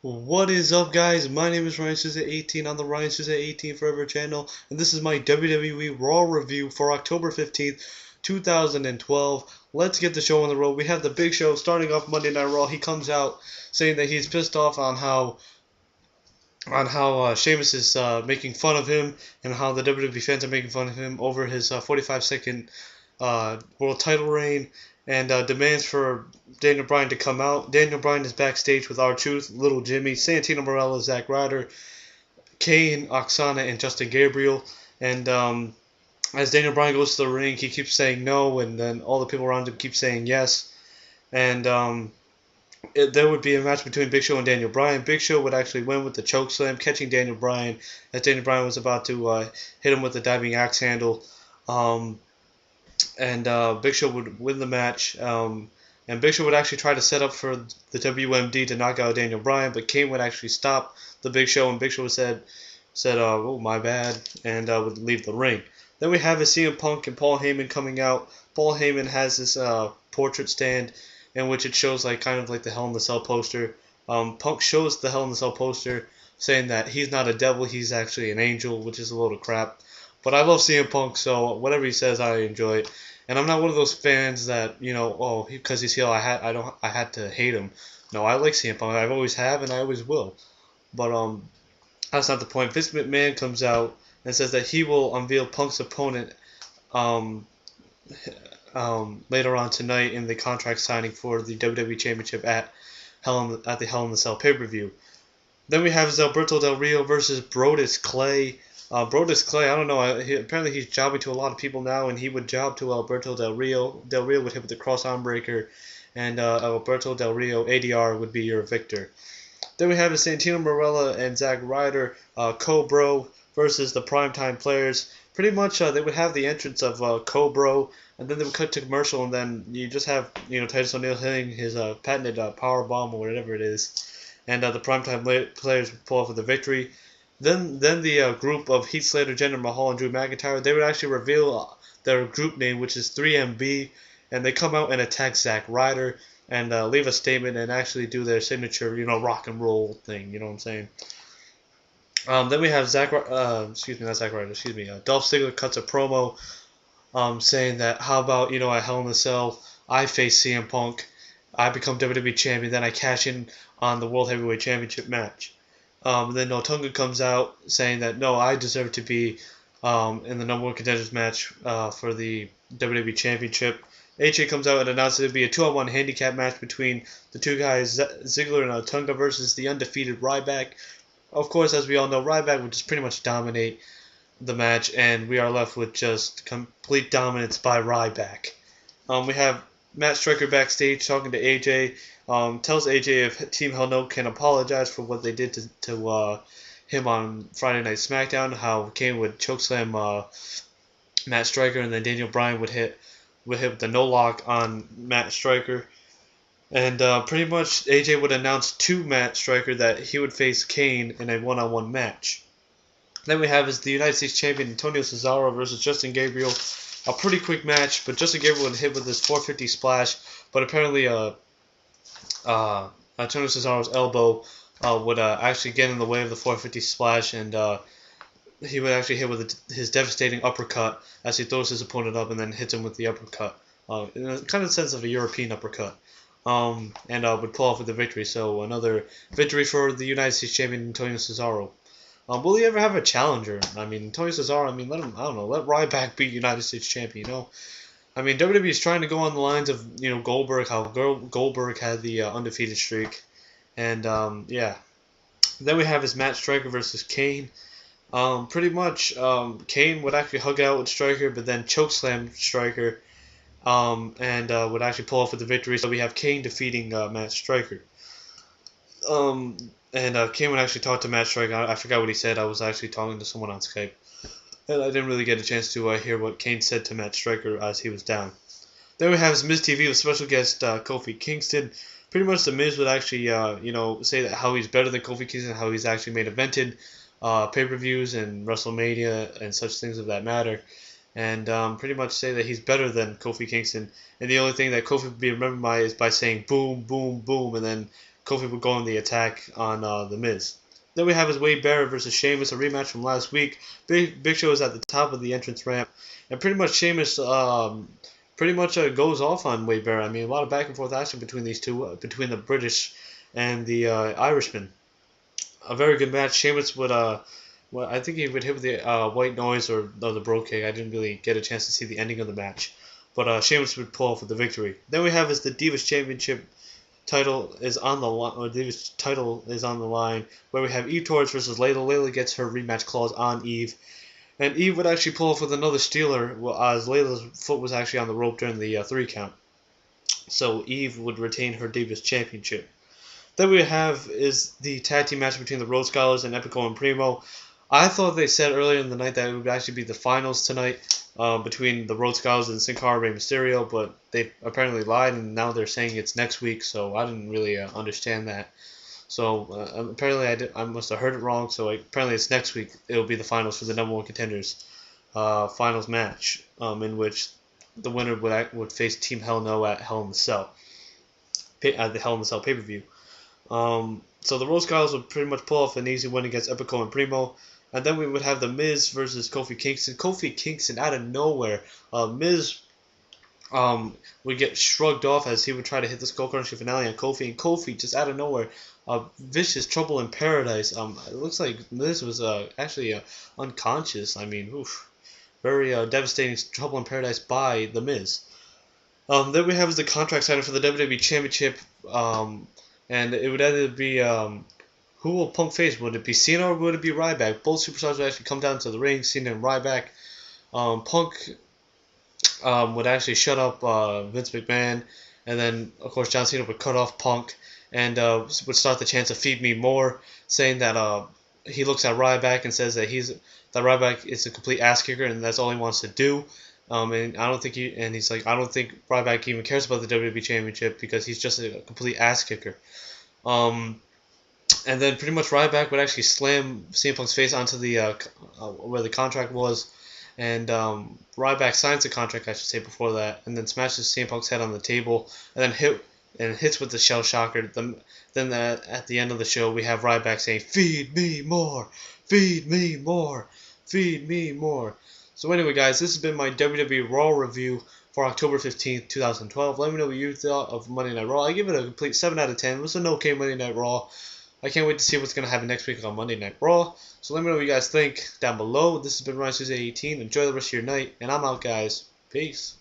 What is up, guys? My name is Ryan 18 on the Ryan 18 Forever channel, and this is my WWE Raw review for October 15th, 2012. Let's get the show on the road. We have the Big Show starting off Monday Night Raw. He comes out saying that he's pissed off on how Sheamus is making fun of him, and how the WWE fans are making fun of him over his 45-second world title reign, and demands for Daniel Bryan to come out. Daniel Bryan is backstage with R-Truth, Little Jimmy, Santino, Marella, Zack, Ryder, Kane, Oksana, and Justin Gabriel. And as Daniel Bryan goes to the ring, he keeps saying no, and then all the people around him keep saying yes. And there would be a match between Big Show and Daniel Bryan. Big Show would actually win with the choke slam, catching Daniel Bryan as Daniel Bryan was about to hit him with the diving axe handle. And Big Show would win the match. And Big Show would actually try to set up for the WMD to knock out Daniel Bryan, but Kane would actually stop the Big Show, and Big Show said, "Oh, my bad," and would leave the ring. Then we have a CM Punk and Paul Heyman coming out. Paul Heyman has this portrait stand in which it shows kind of like the Hell in the Cell poster. Punk shows the Hell in the Cell poster, saying that he's not a devil, he's actually an angel, which is a load of crap. But I love CM Punk, so whatever he says, I enjoy it. And I'm not one of those fans that, oh, because he's heel, I had to hate him. No, I like CM Punk. I've always have, and I always will. But that's not the point. Vince McMahon comes out and says that he will unveil Punk's opponent later on tonight in the contract signing for the WWE Championship at the Hell in the Cell pay-per-view. Then we have Alberto Del Rio versus Brodus Clay. Brodus Clay, I don't know. Apparently he's jobbing to a lot of people now, and he would job to Alberto Del Rio. Del Rio would hit with the cross arm breaker, and Alberto Del Rio ADR would be your victor. Then we have Santino, Marella, and Zack Ryder, Cobro versus the Primetime Players. Pretty much they would have the entrance of Cobro, and then they would cut to commercial, and then you just have Titus O'Neil hitting his patented power bomb or whatever it is, and the Primetime Players would pull off with the victory. Then the group of Heath Slater, Jinder Mahal, and Drew McIntyre, they would actually reveal their group name, which is 3MB, and they come out and attack Zack Ryder and leave a statement and actually do their signature, rock and roll thing. You know what I'm saying? Then we have Dolph Ziggler cuts a promo, saying that how about at Hell in a Cell, I face CM Punk, I become WWE champion, then I cash in on the World Heavyweight Championship match. Then Otunga comes out saying that no, I deserve to be in the number one contenders match for the WWE Championship. AJ comes out and announces it would be a 2-on-1 handicap match between the two guys, Ziggler and Otunga, versus the undefeated Ryback. Of course, as we all know, Ryback would just pretty much dominate the match, and we are left with just complete dominance by Ryback. We have Matt Striker backstage talking to AJ. Tells AJ if Team Hell No can apologize for what they did to him on Friday Night SmackDown. How Kane would chokeslam Matt Striker, and then Daniel Bryan would hit with the no lock on Matt Striker. And pretty much AJ would announce to Matt Striker that he would face Kane in a one-on-one match. Then we have the United States Champion Antonio Cesaro versus Justin Gabriel. A pretty quick match, but Justin Gabriel would hit with his 450 splash, but apparently Antonio Cesaro's elbow would actually get in the way of the 450 splash, and he would actually hit with his devastating uppercut as he throws his opponent up and then hits him with the uppercut, in a kind of sense of a European uppercut, and would pull off with the victory. So another victory for the United States Champion Antonio Cesaro. Will he ever have a challenger? I mean, Antonio Cesaro, let him, I don't know, let Ryback be United States Champion, I mean, WWE is trying to go on the lines of, Goldberg, how Goldberg had the undefeated streak. And, yeah. Then we have Matt Striker versus Kane. Pretty much, Kane would actually hug it out with Striker, but then chokeslam Striker, and would actually pull off with the victory. So we have Kane defeating Matt Striker. And Kane would actually talk to Matt Striker. I forgot what he said. I was actually talking to someone on Skype. And I didn't really get a chance to hear what Kane said to Matt Striker as he was down. Then we have Miz TV with special guest Kofi Kingston. Pretty much the Miz would actually, say that how he's better than Kofi Kingston, how he's actually main evented pay-per-views and WrestleMania and such things of that matter. And pretty much say that he's better than Kofi Kingston. And the only thing that Kofi would be remembered by is by saying boom, boom, boom, and then Kofi would go on the attack on The Miz. Then we have Wade Barrett versus Sheamus, a rematch from last week. Big Show is at the top of the entrance ramp, and pretty much Sheamus goes off on Wade Barrett. I mean, a lot of back and forth action between these two, between the British and the Irishman. A very good match. Sheamus would well, I think he would hit with the white noise or the bro kick. I didn't really get a chance to see the ending of the match, but Sheamus would pull off with the victory. Then we have the Divas Championship title is on the line, or Divas title is on the line, where we have Eve Torres versus Layla. Layla gets her rematch clause on Eve, and Eve would actually pull off with another stealer, as Layla's foot was actually on the rope during the 3 count. So Eve would retain her Divas Championship. Then we have is the tag team match between the Road Scholars and Epico and Primo. I thought they said earlier in the night that it would actually be the finals tonight between the Road Scholars and Sin Cara Rey Mysterio, but they apparently lied, and now they're saying it's next week, so I didn't really understand that. So apparently I must have heard it wrong, so apparently it's next week. It'll be the finals for the number 1 contenders finals match, in which the winner would face Team Hell No at Hell in the Cell, at the Hell in the Cell pay-per-view. So the Road Scholars would pretty much pull off an easy win against Epico and Primo. And then we would have The Miz versus Kofi Kingston. Kofi Kingston out of nowhere. Miz would get shrugged off as he would try to hit the Skull Crusher finale on Kofi. And Kofi just out of nowhere. Vicious Trouble in Paradise. It looks like Miz was actually unconscious. I mean, oof. Very devastating Trouble in Paradise by The Miz. Then we have the contract signing for the WWE Championship. And it would either be... who will Punk face? Would it be Cena or would it be Ryback? Both superstars would actually come down to the ring, Cena and Ryback. Punk would actually shut up Vince McMahon, and then, of course, John Cena would cut off Punk and would start the chance of Feed Me More, saying that he looks at Ryback and says that Ryback is a complete ass kicker and that's all he wants to do. And I don't think he's like, I don't think Ryback even cares about the WWE Championship because he's just a complete ass kicker. And then pretty much Ryback would actually slam CM Punk's face onto the where the contract was, and Ryback signs the contract, I should say, before that, and then smashes CM Punk's head on the table, and then hits with the Shell Shocker. Then at the end of the show, we have Ryback saying, "Feed me more, feed me more, feed me more." So anyway, guys, this has been my WWE Raw review for October 15th, 2012. Let me know what you thought of Monday Night Raw. I give it a complete 7 out of 10. It was an okay Monday Night Raw. I can't wait to see what's going to happen next week on Monday Night Raw. So let me know what you guys think down below. This has been Ryan Suze 18. Enjoy the rest of your night. And I'm out, guys. Peace.